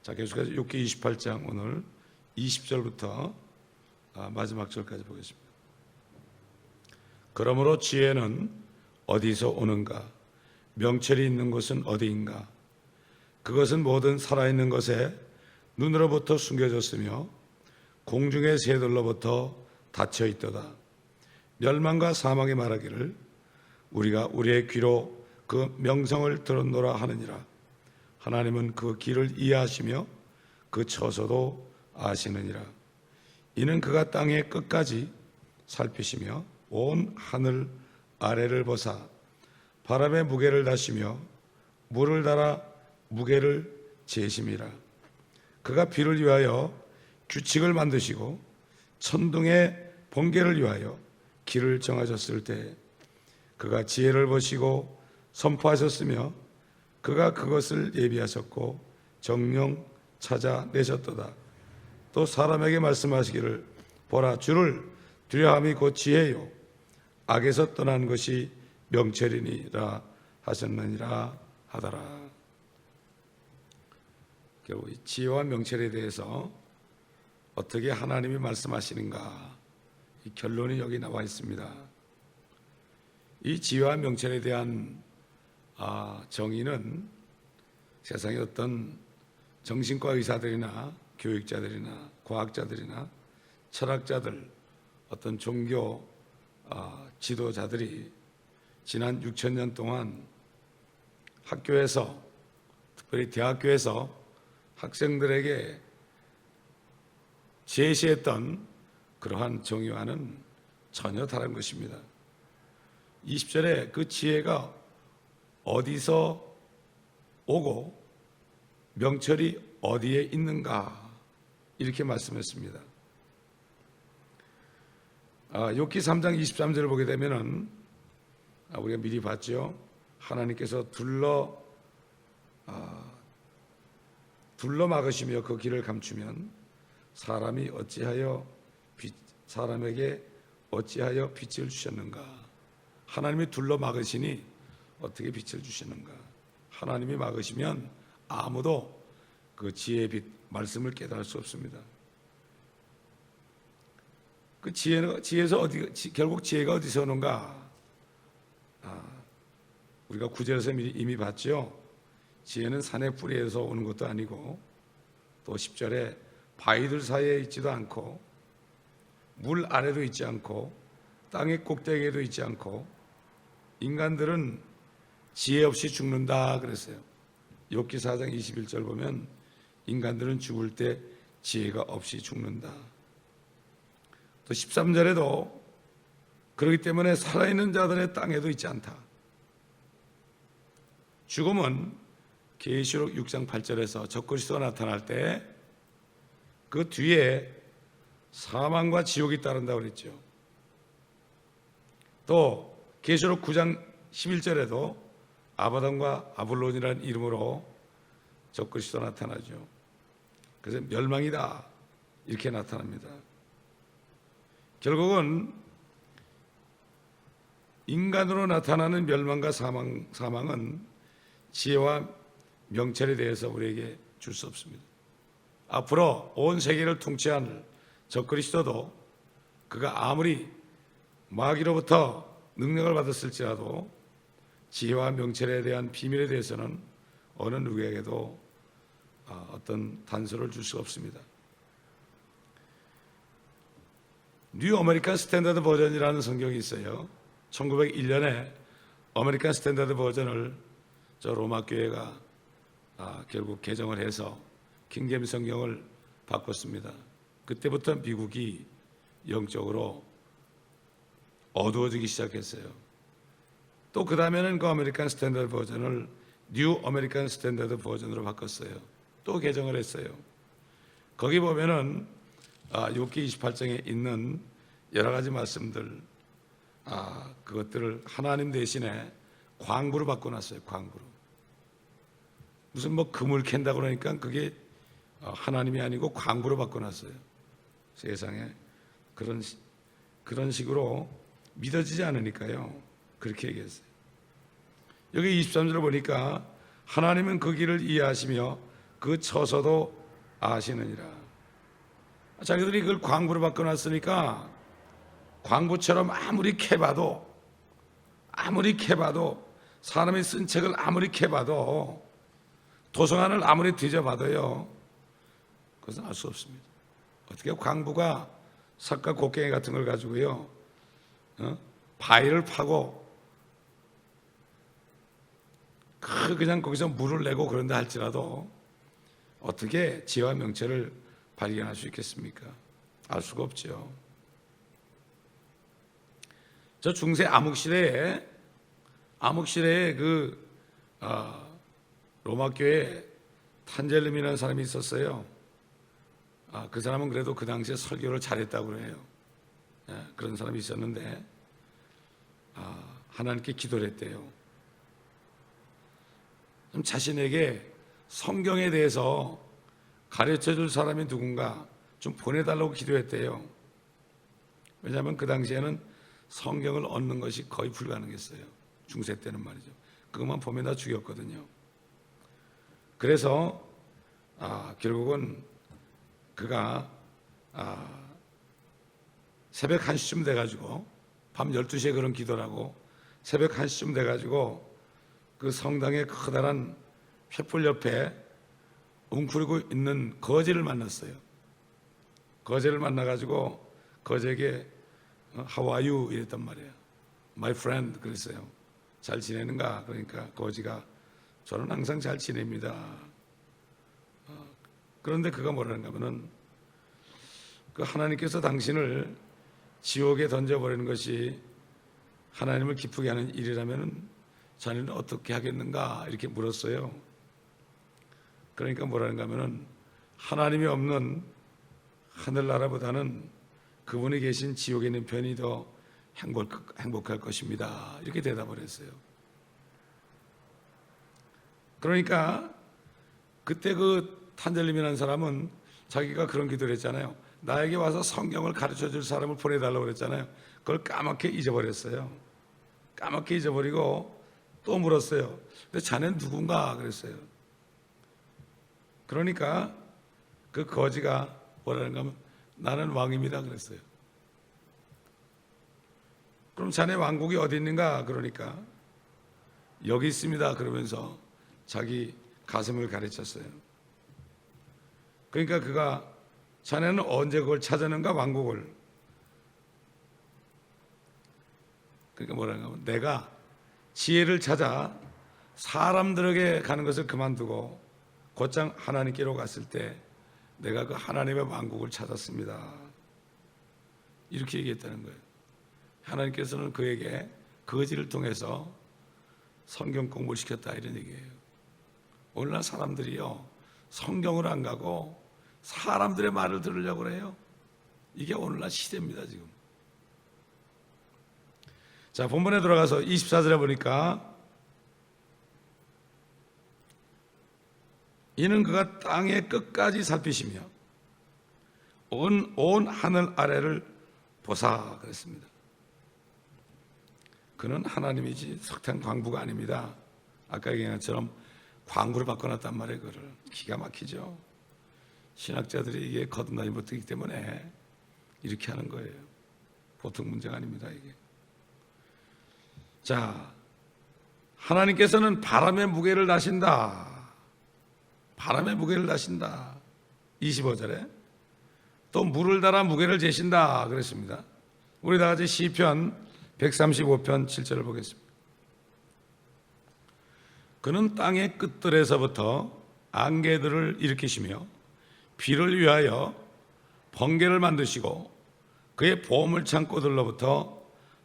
자, 계속해서 욥기 28장 오늘 20절부터 마지막 절까지 보겠습니다. 그러므로 지혜는 어디서 오는가? 명철이 있는 곳은 어디인가? 그것은 모든 살아있는 것에 눈으로부터 숨겨졌으며 공중의 새들로부터 닫혀 있도다. 멸망과 사망이 말하기를 우리가 우리의 귀로 그 명성을 들었노라 하느니라. 하나님은 그 길을 이해하시며 그 처소도 아시느니라. 이는 그가 땅의 끝까지 살피시며 온 하늘 아래를 보사 바람의 무게를 다시며 물을 달아 무게를 재심이라. 그가 비를 위하여 규칙을 만드시고 천둥의 번개를 위하여 길을 정하셨을 때 그가 지혜를 보시고 선포하셨으며 그가 그것을 예비하셨고 정령 찾아내셨도다. 또 사람에게 말씀하시기를 보라, 주를 두려함이 곧 지혜요 악에서 떠난 것이 명철이니라 하셨느니라 하더라. 결국 이 지혜와 명철에 대해서 어떻게 하나님이 말씀하시는가, 이 결론이 여기 나와 있습니다. 이 지혜와 명철에 대한 정의는 세상의 어떤 정신과 의사들이나 교육자들이나 과학자들이나 철학자들, 어떤 종교 지도자들이 지난 6,000년 동안 학교에서, 특별히 대학교에서 학생들에게 제시했던 그러한 정의와는 전혀 다른 것입니다. 20절에 그 지혜가 어디서 오고 명철이 어디에 있는가 이렇게 말씀했습니다. 욥기 3장 23절을 보게 되면은 우리가 미리 봤죠. 하나님께서 둘러 막으시며 그 길을 감추면 사람에게 어찌하여 빛을 주셨는가? 하나님이 둘러 막으시니 어떻게 빛을 주시는가? 하나님이 막으시면 아무도 그 지혜의 빛, 말씀을 깨달을 수 없습니다. 그 지혜에서 결국 지혜가 어디서 오는가? 우리가 9절에서 이미 봤죠. 지혜는 산의 뿌리에서 오는 것도 아니고, 또 10절에 바위들 사이에 있지도 않고, 물 아래도 있지 않고, 땅의 꼭대기에도 있지 않고, 인간들은 지혜 없이 죽는다 그랬어요. 욥기 4장 21절 보면 인간들은 죽을 때 지혜가 없이 죽는다. 또 13절에도 그렇기 때문에 살아있는 자들의 땅에도 있지 않다. 죽음은 계시록 6장 8절에서 적그리스도가 나타날 때 그 뒤에 사망과 지옥이 따른다고 그랬죠. 또 계시록 9장 11절에도 아바돈과 아볼론이라는 이름으로 적그리스도 나타나죠. 그래서 멸망이다 이렇게 나타납니다. 결국은 인간으로 나타나는 멸망과 사망은 지혜와 명철에 대해서 우리에게 줄 수 없습니다. 앞으로 온 세계를 통치할 적그리스도도 그가 아무리 마귀로부터 능력을 받았을지라도 지혜와 명철에 대한 비밀에 대해서는 어느 누구에게도 어떤 단서를 줄 수가 없습니다. 뉴 아메리칸 스탠다드 버전이라는 성경이 있어요. 1901년에 아메리칸 스탠다드 버전을 저 로마 교회가 결국 개정을 해서 킹제임스 성경을 바꿨습니다. 그때부터 미국이 영적으로 어두워지기 시작했어요. 또 그 다음에는 그 아메리칸 스탠다드 버전을 뉴 아메리칸 스탠다드 버전으로 바꿨어요. 또 개정을 했어요. 거기 보면은 욥기 28장에 있는 여러 가지 말씀들, 그것들을 하나님 대신에 광부로 바꿔놨어요. 광부로. 무슨 뭐 금을 캔다고 그러니까 그게 하나님이 아니고 광부로 바꿔놨어요. 세상에 그런 식으로 믿어지지 않으니까요. 그렇게 얘기했어요. 여기 23절을 보니까 하나님은 그 길을 이해하시며 그 처소도 아시느니라. 자기들이 그걸 광부로 바꿔놨으니까 광부처럼 아무리 캐봐도 사람이 쓴 책을 아무리 캐봐도 도서관을 아무리 뒤져봐도요, 그것은 알 수 없습니다. 어떻게 광부가 석가 곡괭이 같은 걸 가지고요, 바위를 파고 그냥 거기서 물을 내고 그런다 할지라도 어떻게 지와 명체를 발견할 수 있겠습니까? 알 수가 없죠. 저 중세 암흑시대에 그 로마교회 탄젤름이라는 사람이 있었어요. 그 사람은 그래도 그 당시에 설교를 잘했다고 해요. 그런 사람이 있었는데 하나님께 기도를 했대요. 자신에게 성경에 대해서 가르쳐줄 사람이 누군가 좀 보내달라고 기도했대요. 왜냐하면 그 당시에는 성경을 얻는 것이 거의 불가능했어요. 중세 때는 말이죠. 그것만 보면 다 죽였거든요. 그래서 결국은 그가 새벽 1시쯤 돼가지고 밤 12시에 그런 기도를 하고 새벽 1시쯤 돼가지고 그 성당의 커다란 횃불 옆에 웅크리고 있는 거지를 만났어요. 거지를 만나가지고 거지에게 How are you? 이랬단 말이에요. My friend 그랬어요. 잘 지내는가? 그러니까 거지가 저는 항상 잘 지냅니다. 그런데 그가 뭐라는가 하면은 그 하나님께서 당신을 지옥에 던져버리는 것이 하나님을 기쁘게 하는 일이라면 자네는 어떻게 하겠는가? 이렇게 물었어요. 그러니까 뭐라는가 하면은 하나님이 없는 하늘나라보다는 그분이 계신 지옥에 있는 편이 더 행복할 것입니다. 이렇게 대답을 했어요. 그러니까 그때 그 탄젤림이라는 사람은 자기가 그런 기도를 했잖아요. 나에게 와서 성경을 가르쳐 줄 사람을 보내달라고 그랬잖아요. 그걸 까맣게 잊어버렸어요. 까맣게 잊어버리고 또 물었어요. 근데 자네는 누군가? 그랬어요. 그러니까 그 거지가 뭐라는가 하면 나는 왕입니다. 그랬어요. 그럼 자네 왕국이 어디 있는가? 그러니까 여기 있습니다. 그러면서 자기 가슴을 가르쳤어요. 그러니까 그가 자네는 언제 그걸 찾았는가? 왕국을. 그러니까 뭐라는가 하면 내가 지혜를 찾아 사람들에게 가는 것을 그만두고 곧장 하나님께로 갔을 때 내가 그 하나님의 왕국을 찾았습니다. 이렇게 얘기했다는 거예요. 하나님께서는 그에게 거지를 통해서 성경 공부를 시켰다 이런 얘기예요. 오늘날 사람들이요 성경을 안 가고 사람들의 말을 들으려고 그래요. 이게 오늘날 시대입니다 지금. 자, 본문에 들어가서 24절에 보니까 이는 그가 땅의 끝까지 살피시며 온 하늘 아래를 보사 그랬습니다. 그는 하나님이지 석탄 광부가 아닙니다. 아까 얘기한 것처럼 광부를 바꿔놨단 말이에요. 그를 기가 막히죠. 신학자들이 이게 거듭나지 못하기 때문에 이렇게 하는 거예요. 보통 문제가 아닙니다 이게. 자, 하나님께서는 바람의 무게를 나신다. 바람의 무게를 나신다. 25절에 또 물을 달아 무게를 재신다 그랬습니다. 우리 다 같이 시편 135편 7절을 보겠습니다. 그는 땅의 끝들에서부터 안개들을 일으키시며 비를 위하여 번개를 만드시고 그의 보물 창고들로부터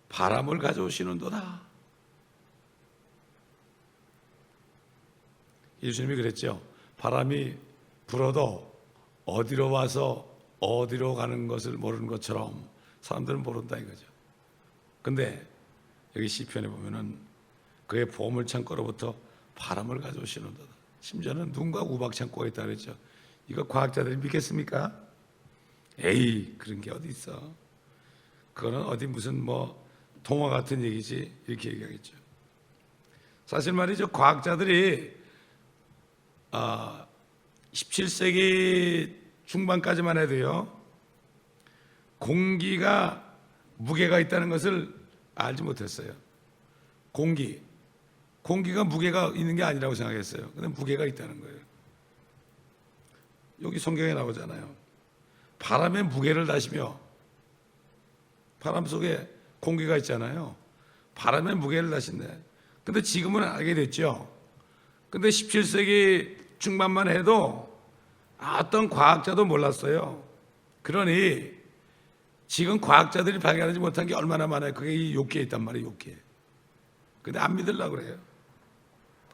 바람을 가져오시는도다. 예수님이 그랬죠. 바람이 불어도 어디로 와서 어디로 가는 것을 모르는 것처럼 사람들은 모른다 이거죠. 근데 여기 시편에 보면은 그의 보물 창고로부터 바람을 가져오시는도다. 심지어는 눈과 우박 창고가 있다 그랬죠. 이거 과학자들이 믿겠습니까? 에이 그런 게 어디 있어. 그거는 어디 무슨 뭐 동화 같은 얘기지 이렇게 얘기하겠죠. 사실 말이죠. 과학자들이 17세기 중반까지만 해도요, 공기가 무게가 있다는 것을 알지 못했어요. 공기가 무게가 있는 게 아니라고 생각했어요. 근데 무게가 있다는 거예요. 여기 성경에 나오잖아요. 바람의 무게를 다시며, 바람 속에 공기가 있잖아요. 바람의 무게를 다신대. 근데 지금은 알게 됐죠. 근데 17세기 중반만 해도 어떤 과학자도 몰랐어요. 그러니 지금 과학자들이 발견하지 못한 게 얼마나 많아요. 그게 이 욥기에 있단 말이에요. 욥기에. 근데 안 믿으려고 그래요.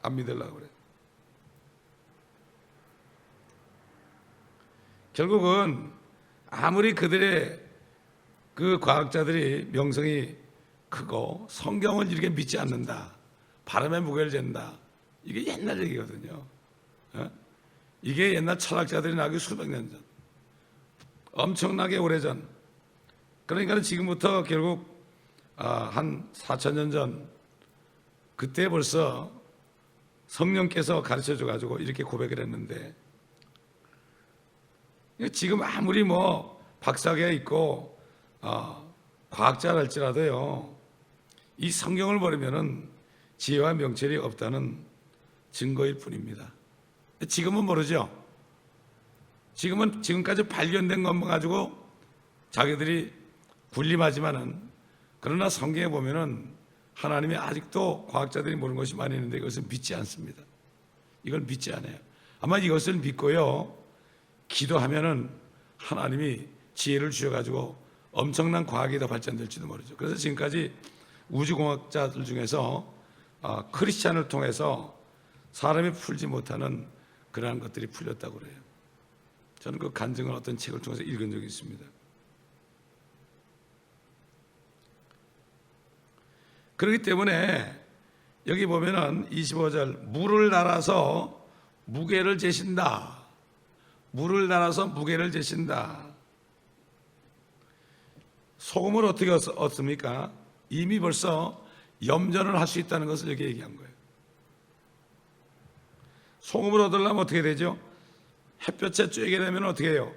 안 믿으려고 그래요. 결국은 아무리 그들의 그 과학자들이 명성이 크고 성경을 이렇게 믿지 않는다, 바람의 무게를 잰다, 이게 옛날 얘기거든요. 이게 옛날 철학자들이 나기 수백 년 전, 엄청나게 오래전. 그러니까 지금부터 결국 한 4,000년 전, 그때 벌써 성령께서 가르쳐줘 가지고 이렇게 고백을 했는데, 지금 아무리 뭐 박사가 있고 과학자랄지라도요, 이 성경을 버리면은 지혜와 명철이 없다는 증거일 뿐입니다. 지금은 모르죠. 지금은 지금까지 발견된 것만 가지고 자기들이 군림하지만은, 그러나 성경에 보면은 하나님이 아직도 과학자들이 모르는 것이 많이 있는데 이것을 믿지 않습니다. 이걸 믿지 않아요. 아마 이것을 믿고요, 기도하면은 하나님이 지혜를 주셔가지고 엄청난 과학이 더 발전될지도 모르죠. 그래서 지금까지 우주공학자들 중에서 크리스찬을 통해서 사람이 풀지 못하는 그러한 것들이 풀렸다고 그래요. 저는 그 간증을 어떤 책을 통해서 읽은 적이 있습니다. 그렇기 때문에 여기 보면은 25절, 물을 날아서 무게를 재신다. 물을 날아서 무게를 재신다. 소금을 어떻게 얻습니까? 이미 벌써 염전을 할 수 있다는 것을 여기 얘기한 거예요. 소금을 얻으려면 어떻게 되죠? 햇볕에 쬐게 되면 어떻게 해요?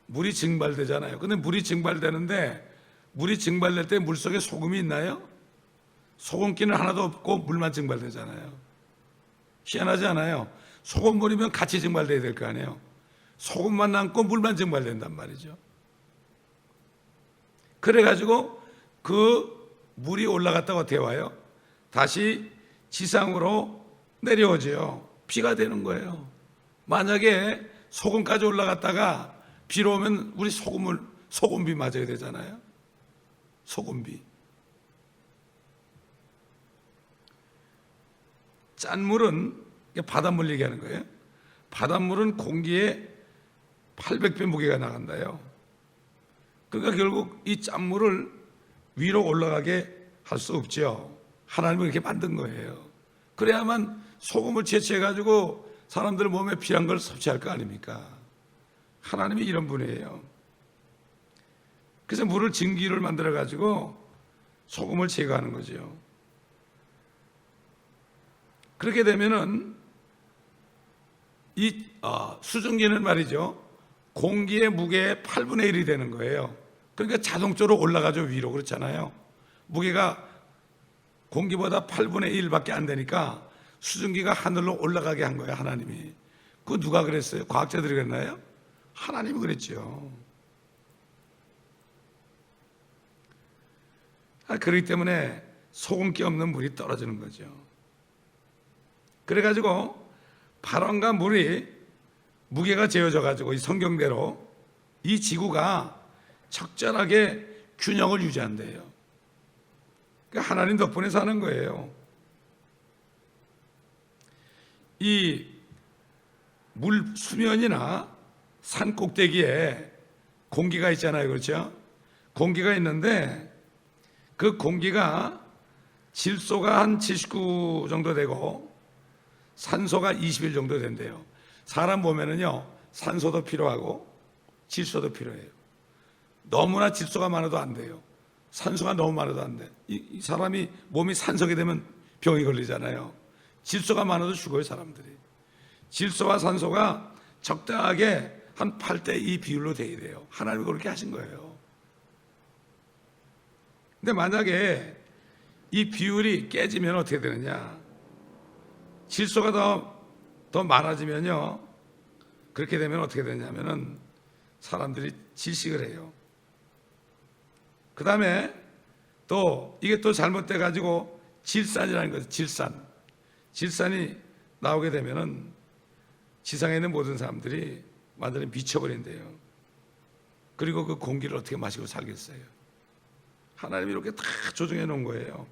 물이 증발되잖아요. 근데 물이 증발되는데, 물이 증발될 때 물 속에 소금이 있나요? 소금기는 하나도 없고 물만 증발되잖아요. 희한하지 않아요? 소금물이면 같이 증발돼야 될 거 아니에요. 소금만 남고 물만 증발된단 말이죠. 그래가지고 그 물이 올라갔다가 어떻게 와요? 다시 지상으로 내려오죠. 비가 되는 거예요. 만약에 소금까지 올라갔다가 비로 오면 우리 소금비 맞아야 되잖아요. 소금비. 짠물은 바닷물 얘기하는 거예요. 바닷물은 공기에 800배 무게가 나간다요. 그러니까 결국 이 짠물을 위로 올라가게 할 수 없죠. 하나님은 이렇게 만든 거예요. 그래야만 소금을 채취해가지고 사람들 몸에 필요한 걸 섭취할 거 아닙니까? 하나님이 이런 분이에요. 그래서 물을 증기를 만들어가지고 소금을 제거하는 거죠. 그렇게 되면은 이 수증기는 말이죠, 공기의 무게의 8분의 1이 되는 거예요. 그러니까 자동적으로 올라가죠. 위로. 그렇잖아요. 무게가 공기보다 8분의 1밖에 안 되니까 수증기가 하늘로 올라가게 한 거예요. 하나님이. 그거 누가 그랬어요? 과학자들이 그랬나요? 하나님이 그랬죠. 그렇기 때문에 소금기 없는 물이 떨어지는 거죠. 그래가지고 바람과 물이 무게가 재어져 가지고 이 성경대로 이 지구가 적절하게 균형을 유지한대요. 그러니까 하나님 덕분에 사는 거예요. 이 물 수면이나 산 꼭대기에 공기가 있잖아요. 그렇죠? 공기가 있는데 그 공기가 질소가 한 79 정도 되고 산소가 21 정도 된대요. 사람 보면은요, 산소도 필요하고 질소도 필요해요. 너무나 질소가 많아도 안 돼요. 산소가 너무 많아도 안 돼. 이 사람이 몸이 산소게 되면 병이 걸리잖아요. 질소가 많아도 죽어요, 사람들이. 질소와 산소가 적당하게 한 8:2 비율로 돼야 돼요. 하나님이 그렇게 하신 거예요. 근데 만약에 이 비율이 깨지면 어떻게 되느냐? 질소가 더 많아지면요, 그렇게 되면 어떻게 되냐면은 사람들이 질식을 해요. 그 다음에 또 이게 또 잘못돼 가지고 질산이라는 거죠. 질산이 나오게 되면은 지상에 있는 모든 사람들이 완전히 미쳐버린대요. 그리고 그 공기를 어떻게 마시고 살겠어요? 하나님이 이렇게 다 조정해 놓은 거예요.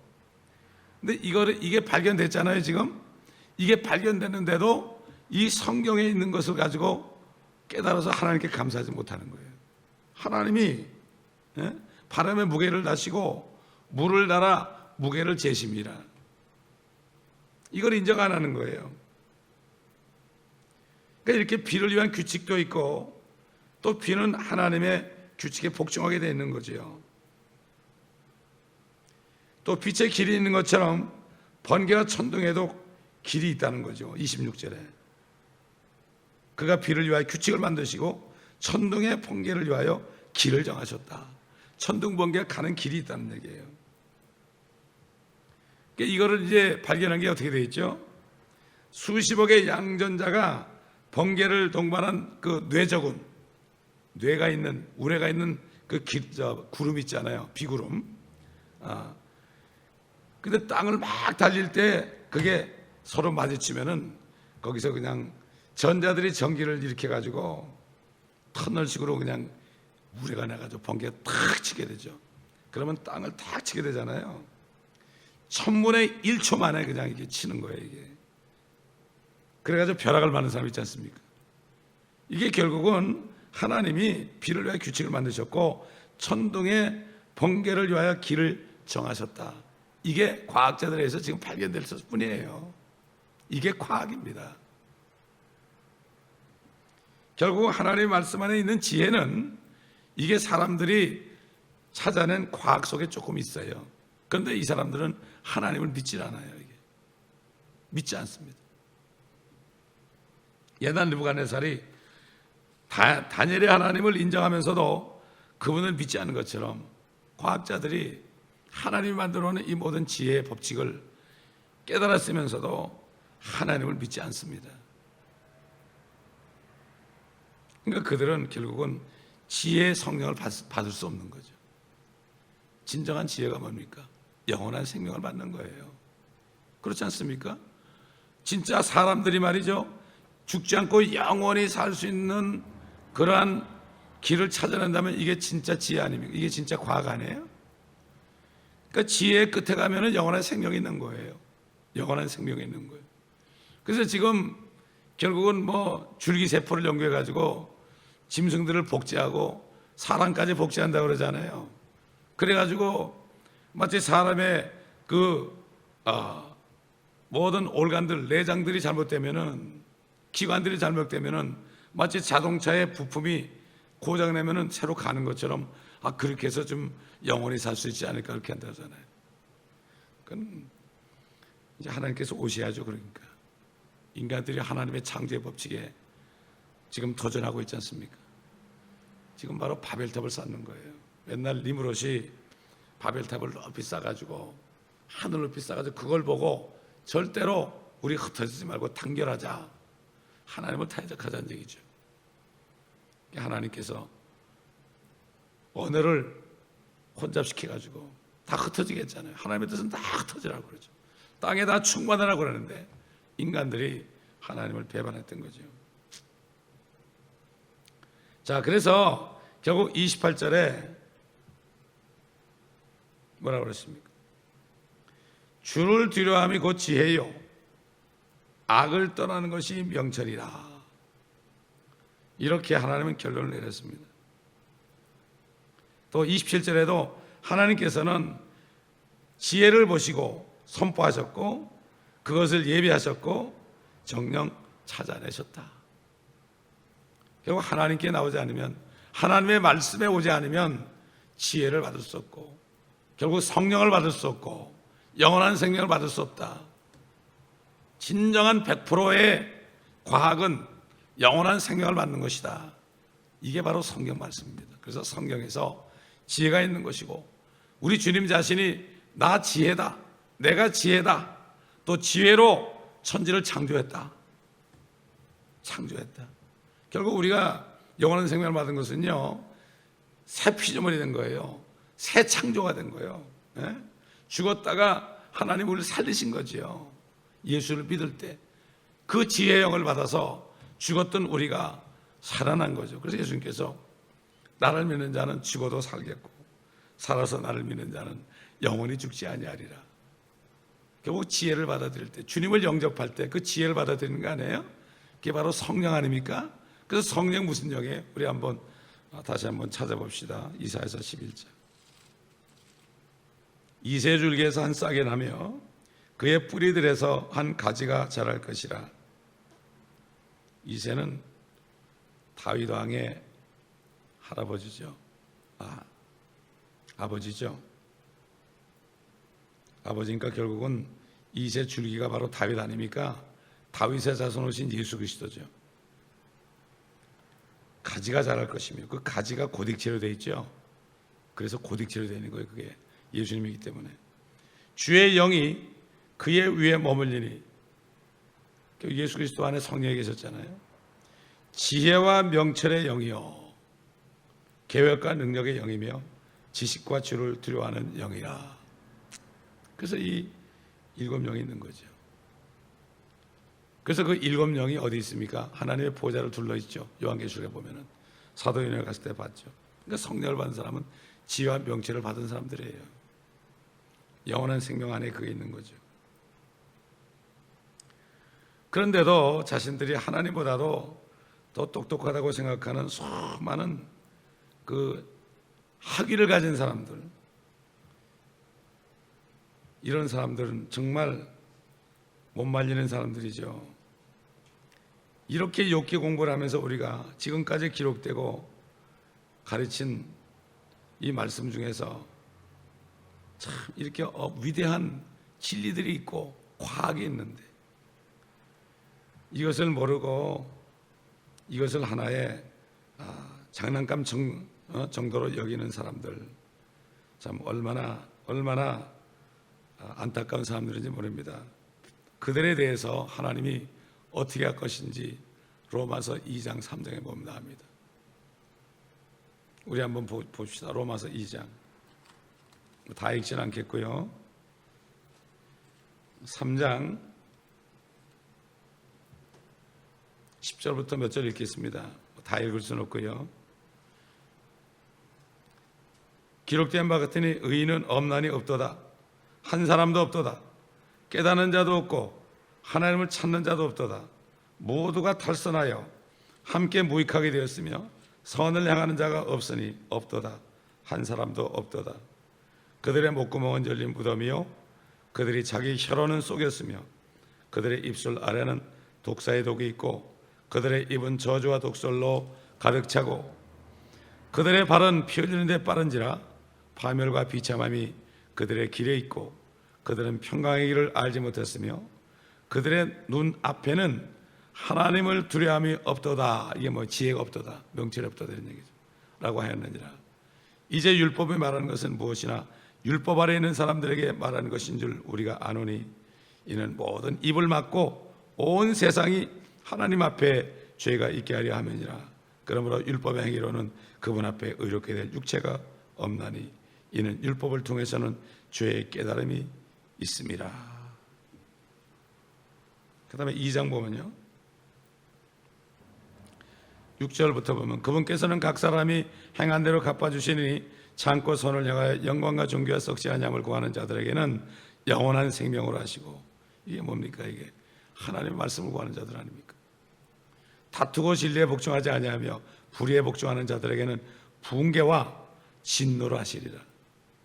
근데 이게 발견됐잖아요. 지금 이게 발견됐는데도 이 성경에 있는 것을 가지고 깨달아서 하나님께 감사하지 못하는 거예요. 하나님이 바람의 무게를 다시고 물을 달아 무게를 재심이라, 이걸 인정 안 하는 거예요. 그러니까 이렇게 비를 위한 규칙도 있고 또 비는 하나님의 규칙에 복종하게 되어 있는 거죠. 또 빛의 길이 있는 것처럼 번개와 천둥에도 길이 있다는 거죠. 26절에 그가 비를 위하여 규칙을 만드시고 천둥의 번개를 위하여 길을 정하셨다. 천둥 번개가 가는 길이 있다는 얘기예요. 그러니까 이거를 이제 발견한 게 어떻게 되어 있죠? 수십억의 양전자가 번개를 동반한 그 뇌저군, 뇌가 있는, 우레가 있는 그 구름 있잖아요. 비구름. 근데 땅을 막 달릴 때 그게 서로 마주치면은 거기서 그냥 전자들이 전기를 일으켜 가지고 터널식으로 그냥 우레가 나가지고 번개가 탁 치게 되죠. 그러면 땅을 탁 치게 되잖아요. 1000분의 1초 만에 그냥 이게 치는 거예요, 이게. 그래가지고 벼락을 맞는 사람 있지 않습니까? 이게 결국은 하나님이 비를 위하여 규칙을 만드셨고 천둥의 번개를 위하여 길을 정하셨다. 이게 과학자들에 의해서 지금 발견될 뿐이에요. 이게 과학입니다. 결국 하나님의 말씀 안에 있는 지혜는 이게 사람들이 찾아낸 과학 속에 조금 있어요. 그런데 이 사람들은 하나님을 믿지 않아요. 이게 믿지 않습니다. 옛날 느부갓네살이 다니엘의 하나님을 인정하면서도 그분을 믿지 않는 것처럼 과학자들이 하나님이 만들어 놓은 이 모든 지혜의 법칙을 깨달았으면서도 하나님을 믿지 않습니다. 그러니까 그들은 결국은 지혜의 성령을 받을 수 없는 거죠. 진정한 지혜가 뭡니까? 영원한 생명을 받는 거예요. 그렇지 않습니까? 진짜 사람들이 말이죠, 죽지 않고 영원히 살 수 있는 그러한 길을 찾아낸다면 이게 진짜 지혜 아닙니까? 이게 진짜 과학 아니에요? 그러니까 지혜의 끝에 가면은 영원한 생명이 있는 거예요. 영원한 생명이 있는 거예요. 그래서 지금 결국은 뭐 줄기세포를 연구해 가지고 짐승들을 복제하고 사람까지 복제한다고 그러잖아요. 그래 가지고 마치 사람의 모든 올간들, 내장들이 잘못되면은, 기관들이 잘못되면은 마치 자동차의 부품이 고장내면은 새로 가는 것처럼 그렇게 해서 좀 영원히 살 수 있지 않을까 그렇게 한다잖아요. 그건 이제 하나님께서 오셔야죠. 그러니까 인간들이 하나님의 창조의 법칙에 지금 도전하고 있지 않습니까? 지금 바로 바벨탑을 쌓는 거예요. 맨날 니므롯이 바벨탑을 높이 쌓아가지고 하늘 높이 쌓아가지고 그걸 보고 절대로 우리 흩어지지 말고 단결하자, 하나님을 타협하자는 얘기죠. 하나님께서 언어를 혼잡시켜가지고 다 흩어지게 했잖아요. 하나님의 뜻은 다 흩어지라고 그러죠. 땅에 다 충만하라고 그러는데 인간들이 하나님을 배반했던 거죠. 자, 그래서 결국 28절에 뭐라고 그랬습니까? 주를 두려워함이 곧 지혜요, 악을 떠나는 것이 명철이라. 이렇게 하나님은 결론을 내렸습니다. 또 27절에도 하나님께서는 지혜를 보시고 선포하셨고 그것을 예비하셨고 정녕 찾아내셨다. 결국 하나님께 나오지 않으면, 하나님의 말씀에 오지 않으면 지혜를 받을 수 없고 결국 성령을 받을 수 없고 영원한 생명을 받을 수 없다. 진정한 100%의 과학은 영원한 생명을 받는 것이다. 이게 바로 성경 말씀입니다. 그래서 성경에서 지혜가 있는 것이고, 우리 주님 자신이 나 지혜다, 내가 지혜다, 또 지혜로 천지를 창조했다. 결국 우리가 영원한 생명을 받은 것은요, 새 피조물이 된 거예요. 새 창조가 된 거예요. 예? 죽었다가 하나님 우리를 살리신 거지요. 예수를 믿을 때 그 지혜의 영을 받아서 죽었던 우리가 살아난 거죠. 그래서 예수님께서 나를 믿는 자는 죽어도 살겠고 살아서 나를 믿는 자는 영원히 죽지 아니하리라. 결국 지혜를 받아들일 때, 주님을 영접할 때 그 지혜를 받아들이는 거 아니에요? 그게 바로 성령 아닙니까? 그래서 성령 무슨 영이에요? 우리 다시 한번 찾아봅시다. 이사야서 11장. 이새 줄기에서 한 싹이 나며 그의 뿌리들에서 한 가지가 자랄 것이라. 이새는 다윗 왕의 할아버지죠. 아버지죠. 아버지니까 결국은 이새 줄기가 바로 다윗 아닙니까? 다윗의 자손이신 예수 그리스도죠. 가지가 자랄 것이며 그 가지가 고딕체로 되어 있죠. 그래서 고딕체로 되어 있는 거예요. 그게 예수님이기 때문에. 주의 영이 그의 위에 머물리니, 예수 그리스도 안에 성령이 계셨잖아요. 지혜와 명철의 영이요, 계획과 능력의 영이며 지식과 주를 두려워하는 영이라. 그래서 이 7영이 있는 거죠. 그래서 그 7영이 어디 있습니까? 하나님의 보좌를 둘러 있죠. 요한계시록에 보면은, 사도행전에 갔을 때 봤죠. 그러니까 성령을 받은 사람은 지혜와 명철을 받은 사람들이에요. 영원한 생명 안에 그게 있는 거죠. 그런데도 자신들이 하나님보다도 더 똑똑하다고 생각하는 수많은 그 학위를 가진 사람들, 이런 사람들은 정말 못 말리는 사람들이죠. 이렇게 욥기 공부를 하면서 우리가 지금까지 기록되고 가르친 이 말씀 중에서 참 이렇게 위대한 진리들이 있고 과학이 있는데, 이것을 모르고 이것을 하나의 장난감 정도로 여기는 사람들, 참 얼마나 안타까운 사람들인지 모릅니다. 그들에 대해서 하나님이 어떻게 할 것인지 로마서 2장 3장에 보면 나옵니다. 우리 한번 봅시다. 로마서 2장. 다 읽진 않겠고요. 3장 10절부터 몇 절 읽겠습니다. 다 읽을 수는 없고요. 기록된 바 같으니 의인은 없나니 없도다. 한 사람도 없도다. 깨닫는 자도 없고 하나님을 찾는 자도 없도다. 모두가 탈선하여 함께 무익하게 되었으며 선을 향하는 자가 없으니 없도다. 한 사람도 없도다. 그들의 목구멍은 열린 무덤이요 그들이 자기 혀로는 속였으며 그들의 입술 아래는 독사의 독이 있고 그들의 입은 저주와 독설로 가득 차고 그들의 발은 피 흘리는 데 빠른지라 파멸과 비참함이 그들의 길에 있고 그들은 평강의 길을 알지 못했으며 그들의 눈 앞에는 하나님을 두려움이 없도다. 이게 지혜가 없도다, 명철이 없도다 이런 얘기죠. 라고 하였느니라. 이제 율법이 말하는 것은 무엇이나 율법 아래 있는 사람들에게 말하는 것인 줄 우리가 아노니 이는 모든 입을 막고 온 세상이 하나님 앞에 죄가 있게 하려 함이니라. 그러므로 율법의 행위로는 그분 앞에 의롭게 될 육체가 없나니 이는 율법을 통해서는 죄의 깨달음이 있음이라. 그 다음에 2장 보면요 6절부터 보면 그분께서는 각 사람이 행한 대로 갚아주시니 참고 선을 향하여 영광과 존귀와 썩지 아니함을 구하는 자들에게는 영원한 생명으로 하시고. 이게 뭡니까? 이게 하나님의 말씀을 구하는 자들 아닙니까? 다투고 진리에 복종하지 아니하며 불의에 복종하는 자들에게는 붕괴와 진노로 하시리라.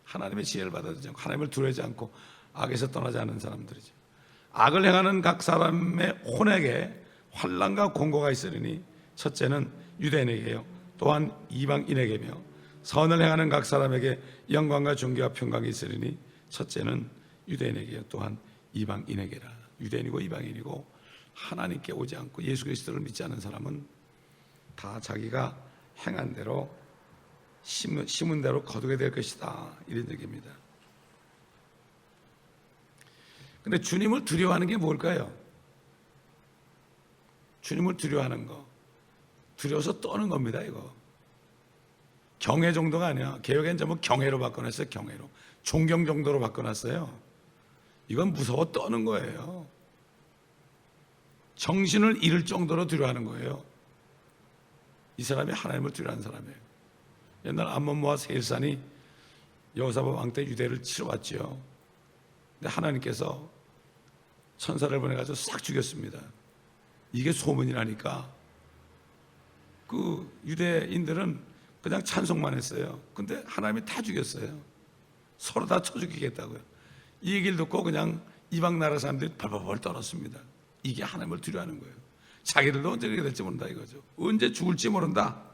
하나님의 지혜를 받아들이지 않고 하나님을 두려워하지 않고 악에서 떠나지 않는 사람들이죠. 악을 행하는 각 사람의 혼에게 환난과 공고가 있으리니 첫째는 유대인에게요 또한 이방인에게며 선을 행하는 각 사람에게 영광과 존귀와 평강이 있으리니 첫째는 유대인에게요 또한 이방인에게라. 유대인이고 이방인이고 하나님께 오지 않고 예수 그리스도를 믿지 않는 사람은 다 자기가 행한 대로 심은 대로 거두게 될 것이다, 이런 얘기입니다. 근데 주님을 두려워하는 게 뭘까요? 주님을 두려워하는 거, 두려워서 떠는 겁니다. 이거 경외 정도가 아니야. 개혁엔 전부 경외로 바꿔놨어요. 경외로, 존경 정도로 바꿔놨어요. 이건 무서워 떠는 거예요. 정신을 잃을 정도로 두려워하는 거예요. 이 사람이 하나님을 두려워하는 사람이에요. 옛날 암몬 모압 세일산이 여호사밧 왕 때 유대를 치러 왔죠. 근데 하나님께서 천사를 보내가지고 싹 죽였습니다. 이게 소문이 나니까 그 유대인들은 그냥 찬송만 했어요. 근데 하나님이 다 죽였어요. 서로 다 쳐 죽이겠다고요. 이 얘기를 듣고 그냥 이방 나라 사람들이 벌벌 떨었습니다. 이게 하나님을 두려워하는 거예요. 자기들도 언제 그렇게 될지 모른다 이거죠. 언제 죽을지 모른다.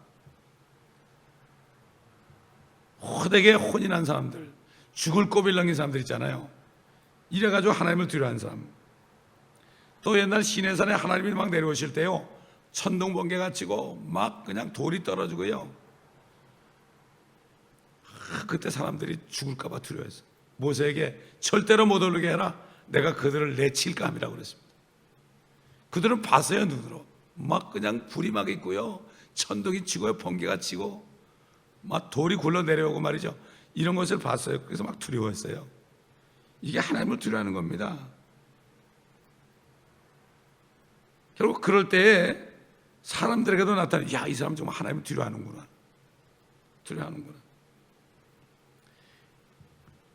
호되게 혼인한 사람들, 죽을 꼬비를 넘긴 사람들 있잖아요. 이래가지고 하나님을 두려워하는 사람. 또 옛날 시내산에 하나님이 막 내려오실 때요, 천둥 번개가 치고 막 그냥 돌이 떨어지고요. 그때 사람들이 죽을까 봐 두려워했어요. 모세에게 절대로 못 오르게 해라, 내가 그들을 내칠까 함이라고 그랬습니다. 그들은 봤어요. 눈으로 막 그냥 불이 막 있고요, 천둥이 치고요, 번개가 치고 막 돌이 굴러 내려오고 말이죠. 이런 것을 봤어요. 그래서 막 두려워했어요. 이게 하나님을 두려워하는 겁니다. 결국 그럴 때에 사람들에게도 나타나요. 야, 이 사람 정말 하나님을 두려워하는구나. 두려워하는구나.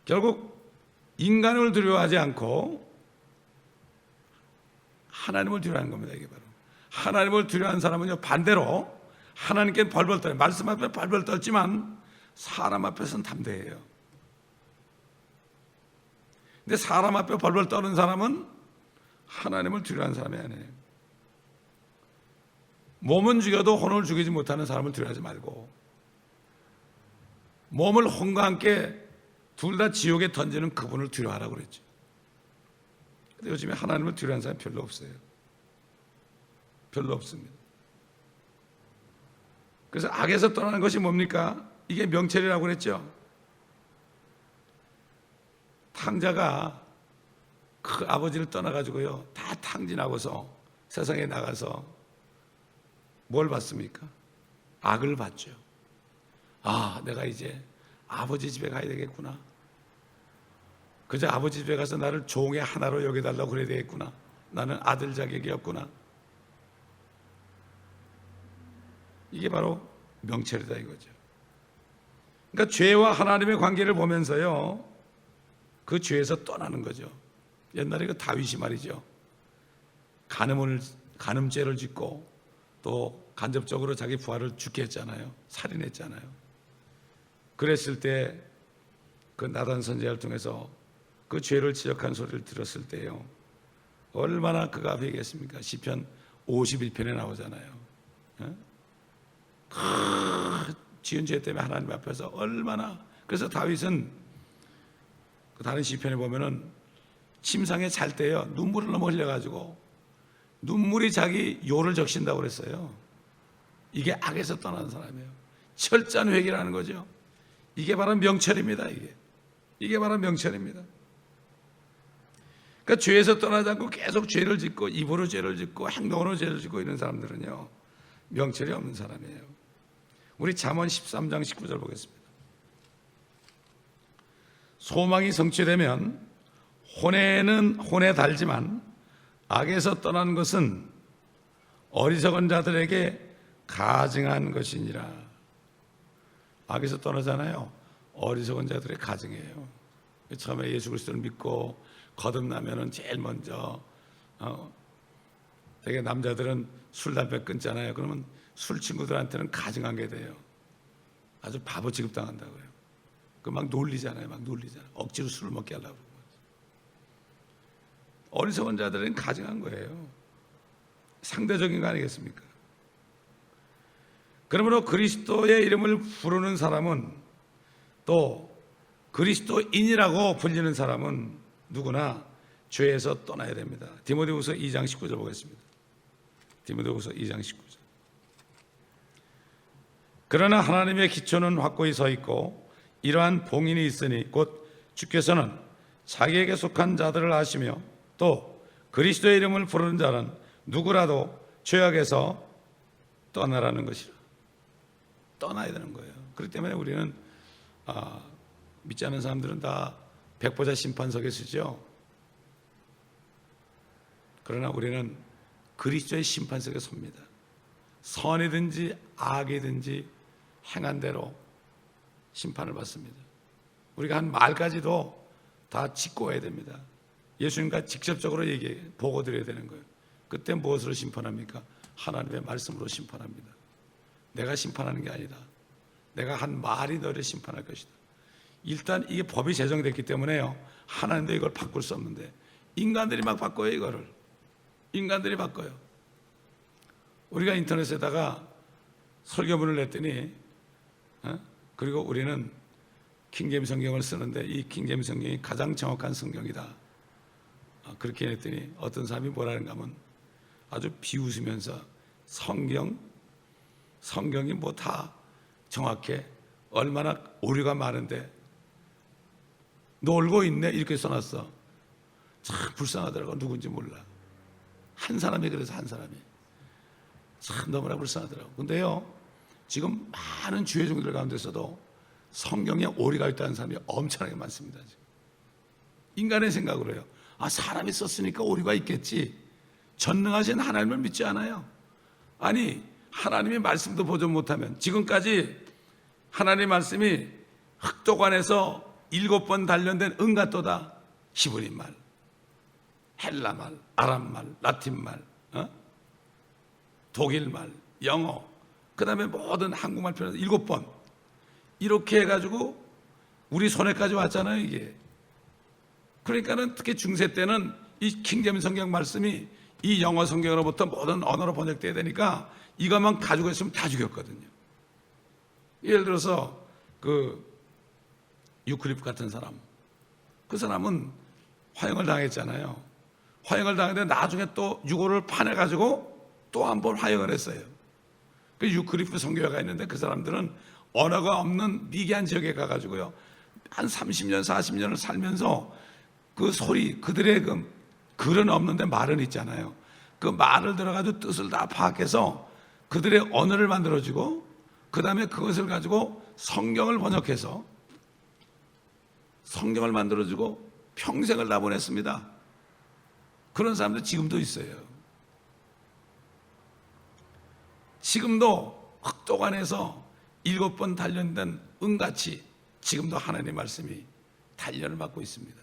결국 인간을 두려워하지 않고 하나님을 두려워하는 겁니다. 이게 바로 하나님을 두려워하는 사람은요, 반대로 하나님께 벌벌 떨어요. 말씀 앞에 벌벌 떨지만 사람 앞에서는 담대해요. 근데 사람 앞에 벌벌 떠는 사람은 하나님을 두려워하는 사람이 아니에요. 몸은 죽여도 혼을 죽이지 못하는 사람을 두려워하지 말고, 몸을 혼과 함께 둘 다 지옥에 던지는 그분을 두려워하라고 그랬죠. 근데 요즘에 하나님을 두려워하는 사람이 별로 없어요. 별로 없습니다. 그래서 악에서 떠나는 것이 뭡니까? 이게 명철이라고 그랬죠. 탕자가 그 아버지를 떠나가지고요, 다 탕진하고서 세상에 나가서 뭘 받습니까? 악을 받죠. 아, 내가 이제 아버지 집에 가야 되겠구나. 그저 아버지 집에 가서 나를 종의 하나로 여겨달라고 그래야 되겠구나. 나는 아들 자격이었구나. 이게 바로 명철이다 이거죠. 그러니까 죄와 하나님의 관계를 보면서요, 그 죄에서 떠나는 거죠. 옛날에 그 다윗이 말이죠, 간음죄를 짓고 또 간접적으로 자기 부하를 죽게 했잖아요. 살인했잖아요. 그랬을 때 그 나단 선지자를 통해서 그 죄를 지적한 소리를 들었을 때요, 얼마나 그가 회개했습니까? 시편 51편에 나오잖아요. 지은 죄 때문에 하나님 앞에서 얼마나. 그래서 다윗은 그 다른 시편에 보면은 침상에 잘 때요, 눈물을 너무 흘려가지고 눈물이 자기 요를 적신다고 그랬어요. 이게 악에서 떠나는 사람이에요. 철저한 회개라는 거죠. 이게 바로 명철입니다. 이게 바로 명철입니다. 그러니까 죄에서 떠나지 않고 계속 죄를 짓고 입으로 죄를 짓고 행동으로 죄를 짓고 이런 사람들은요, 명철이 없는 사람이에요. 우리 잠언 13장 19절 보겠습니다. 소망이 성취되면 혼에 달지만 악에서 떠나는 것은 어리석은 자들에게 가증한 것이니라. 악에서 떠나잖아요. 어리석은 자들의 가증이에요. 처음에 예수 그리스도를 믿고 거듭나면은 제일 먼저 되게 남자들은 술 담배 끊잖아요. 그러면 술 친구들한테는 가증한 게 돼요. 아주 바보 취급당한다고요. 그 막 놀리잖아요. 억지로 술을 먹게 하려고. 어리석은 자들은 가증한 거예요. 상대적인 거 아니겠습니까? 그러므로 그리스도의 이름을 부르는 사람은, 또 그리스도인이라고 불리는 사람은 누구나 죄에서 떠나야 됩니다. 디모데후서 2장 19절 보겠습니다. 디모데후서 2장 19절. 그러나 하나님의 기초는 확고히 서 있고 이러한 봉인이 있으니 곧 주께서는 자기에게 속한 자들을 아시며 또 그리스도의 이름을 부르는 자는 누구라도 죄악에서 떠나라는 것이라. 떠나야 되는 거예요. 그렇기 때문에 우리는 믿지 않는 사람들은 다 백보자 심판석에 서죠. 그러나 우리는 그리스도의 심판석에 섭니다. 선이든지 악이든지 행한 대로 심판을 받습니다. 우리가 한 말까지도 다 짚고 와야 됩니다. 예수님과 직접적으로 보고 드려야 되는 거예요. 그때 무엇으로 심판합니까? 하나님의 말씀으로 심판합니다. 내가 심판하는 게 아니다. 내가 한 말이 너를 심판할 것이다. 일단 이게 법이 제정됐기 때문에요, 하나님도 이걸 바꿀 수 없는데 인간들이 막 바꿔요. 이거를 인간들이 바꿔요. 우리가 인터넷에다가 설교문을 냈더니 그리고 우리는 킹제임스 성경을 쓰는데 이 킹제임스 성경이 가장 정확한 성경이다, 그렇게 했더니 어떤 사람이 뭐라는가 하면 아주 비웃으면서 성경이 뭐 다 정확해, 얼마나 오류가 많은데 놀고 있네, 이렇게 써놨어. 참 불쌍하더라고. 누군지 몰라. 한 사람이 그래서 한 사람이 참 너무나 불쌍하더라고. 근데요, 지금 많은 주의 종들 가운데서도 성경에 오류가 있다는 사람이 엄청나게 많습니다. 지금. 인간의 생각으로 해요. 사람이 썼으니까 오류가 있겠지. 전능하신 하나님을 믿지 않아요. 아니, 하나님의 말씀도 보존 못하면, 지금까지 하나님의 말씀이 흑도관에서 7번 단련된 은가또다. 히브리말, 헬라말, 아랍말, 라틴말, 독일말, 영어, 그 다음에 모든 한국말 표현해서 7번 이렇게 해가지고 우리 손에까지 왔잖아요, 이게. 그러니까는 특히 중세 때는 이 킹제임스 성경 말씀이 이 영어 성경으로부터 모든 언어로 번역돼야 되니까 이것만 가지고 있으면 다 죽였거든요. 예를 들어서 그 유클리프 같은 사람, 그 사람은 화형을 당했잖아요. 화형을 당했는데 나중에 또 유고를 파내가지고 또 한 번 화형을 했어요. 그 유클리프 선교회가 있는데 그 사람들은 언어가 없는 미개한 지역에 가가지고요, 한 30년, 40년을 살면서 그 소리, 그들의 그 글은 없는데 말은 있잖아요. 그 말을 들어가지고 뜻을 다 파악해서 그들의 언어를 만들어주고, 그 다음에 그것을 가지고 성경을 번역해서 성경을 만들어주고 평생을 다 보냈습니다. 그런 사람들 지금도 있어요. 지금도 흑도관에서 7번 단련된 은같이 지금도 하나님의 말씀이 단련을 받고 있습니다.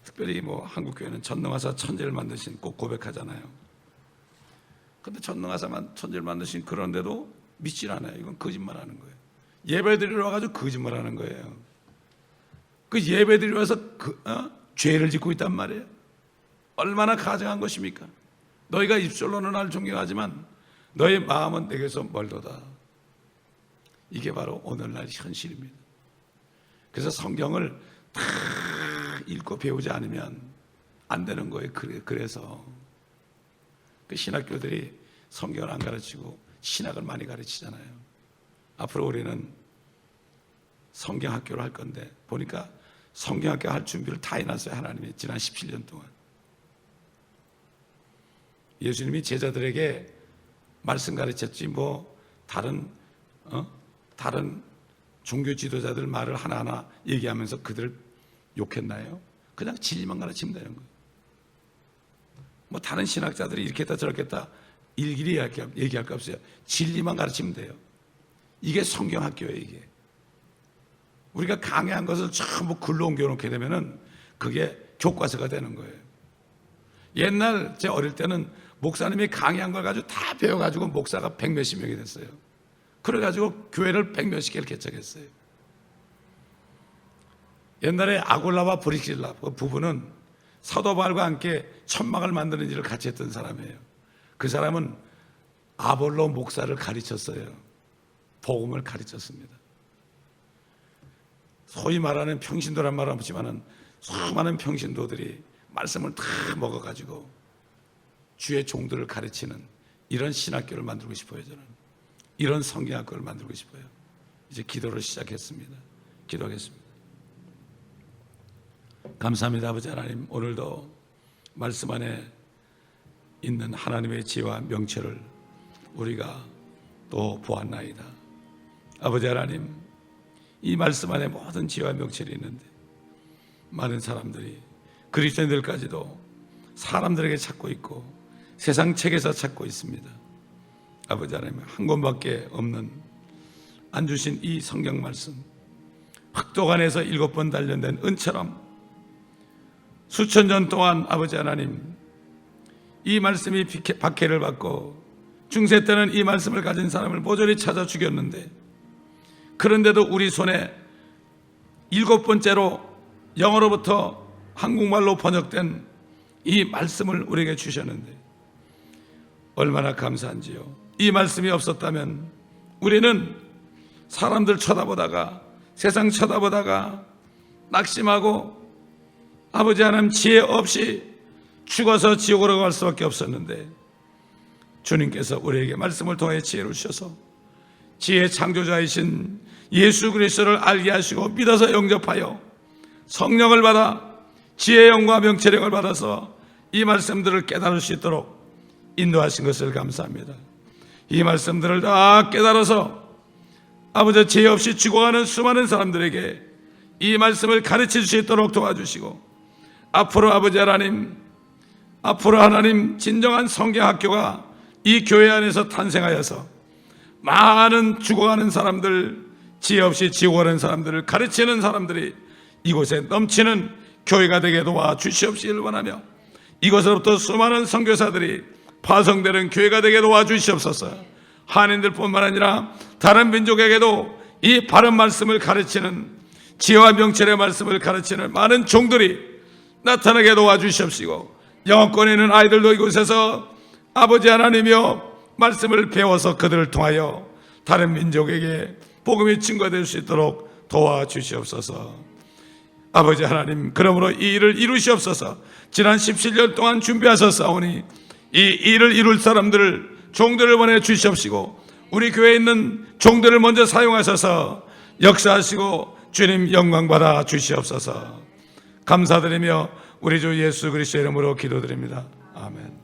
특별히 뭐 한국교회는 전능하사 천지를 만드신 꼭 고백하잖아요. 근데 전능하사만 천지를 만드신, 그런데도 믿질 않아요. 이건 거짓말하는 거예요. 예배드리러 와가지고 거짓말하는 거예요. 그 예배드리러 와서 죄를 짓고 있단 말이에요. 얼마나 가증한 것입니까? 너희가 입술로는 나를 존경하지만 너의 마음은 내게서 멀도다. 이게 바로 오늘날 현실입니다. 그래서 성경을 다 읽고 배우지 않으면 안 되는 거예요. 그래서 그 신학교들이 성경을 안 가르치고 신학을 많이 가르치잖아요. 앞으로 우리는 성경학교를 할 건데 보니까 성경학교 할 준비를 다 해놨어요. 하나님이 지난 17년 동안. 예수님이 제자들에게 말씀 가르쳤지 뭐 다른 종교 지도자들 말을 하나하나 얘기하면서 그들을 욕했나요? 그냥 진리만 가르치면 되는 거예요. 뭐 다른 신학자들이 이렇게 했다 저렇게 했다 일일이 얘기할 거 없어요. 진리만 가르치면 돼요. 이게 성경학교예요. 이게 우리가 강의한 것을 전부 글로 옮겨놓게 되면은 그게 교과서가 되는 거예요. 옛날 제 어릴 때는 목사님이 강의한 걸 가지고 다 배워가지고 목사가 100몇십 명이 됐어요. 그래가지고 교회를 100몇십 개를 개척했어요. 옛날에 아굴라와 브리실라 그 부부는 사도 바울과 함께 천막을 만드는 일을 같이 했던 사람이에요. 그 사람은 아볼로 목사를 가르쳤어요. 복음을 가르쳤습니다. 소위 말하는 평신도란 말은 없지만은 수많은 평신도들이 말씀을 다 먹어가지고 주의 종들을 가르치는 이런 신학교를 만들고 싶어요. 저는 이런 성경학교를 만들고 싶어요. 이제 기도를 시작했습니다. 기도하겠습니다. 감사합니다. 아버지 하나님, 오늘도 말씀 안에 있는 하나님의 지혜와 명철을 우리가 또 보았나이다. 아버지 하나님, 이 말씀 안에 모든 지혜와 명철이 있는데 많은 사람들이, 그리스도인들까지도 사람들에게 찾고 있고 세상 책에서 찾고 있습니다. 아버지 하나님, 한 권밖에 없는 안 주신 이 성경 말씀, 흑독안에서 7번 단련된 은처럼 수천 년 동안 아버지 하나님, 이 말씀이 박해를 받고 중세 때는 이 말씀을 가진 사람을 모조리 찾아 죽였는데, 그런데도 우리 손에 7번째로 영어로부터 한국말로 번역된 이 말씀을 우리에게 주셨는데 얼마나 감사한지요. 이 말씀이 없었다면 우리는 사람들 쳐다보다가, 세상 쳐다보다가 낙심하고 아버지 하나님 지혜 없이 죽어서 지옥으로 갈 수밖에 없었는데, 주님께서 우리에게 말씀을 통해 지혜를 주셔서 지혜의 창조자이신 예수 그리스도를 알게 하시고 믿어서 영접하여 성령을 받아 지혜의 영과 명철의 영을 받아서 이 말씀들을 깨달을 수 있도록 인도하신 것을 감사합니다. 이 말씀들을 다 깨달아서 아버지 지혜 없이 죽어가는 수많은 사람들에게 이 말씀을 가르칠 수 있도록 도와주시고, 앞으로 아버지 하나님, 앞으로 하나님 진정한 성경학교가 이 교회 안에서 탄생하여서 많은 죽어가는 사람들, 지혜 없이 지옥가는 사람들을 가르치는 사람들이 이곳에 넘치는 교회가 되게 도와주시옵시기를 원하며, 이곳으로부터 수많은 선교사들이 파송되는 교회가 되게 도와주시옵소서. 한인들뿐만 아니라 다른 민족에게도 이 바른 말씀을 가르치는, 지혜와 명철의 말씀을 가르치는 많은 종들이 나타나게 도와주시옵시고, 영어권에 있는 아이들도 이곳에서 아버지 하나님이여 말씀을 배워서 그들을 통하여 다른 민족에게 복음이 증거될 수 있도록 도와주시옵소서. 아버지 하나님, 그러므로 이 일을 이루시옵소서. 지난 17년 동안 준비하셨사오니 이 일을 이룰 사람들을, 종들을 보내주시옵시고, 우리 교회에 있는 종들을 먼저 사용하셔서 역사하시고 주님 영광 받아 주시옵소서. 감사드리며 우리 주 예수 그리스도의 이름으로 기도드립니다. 아멘.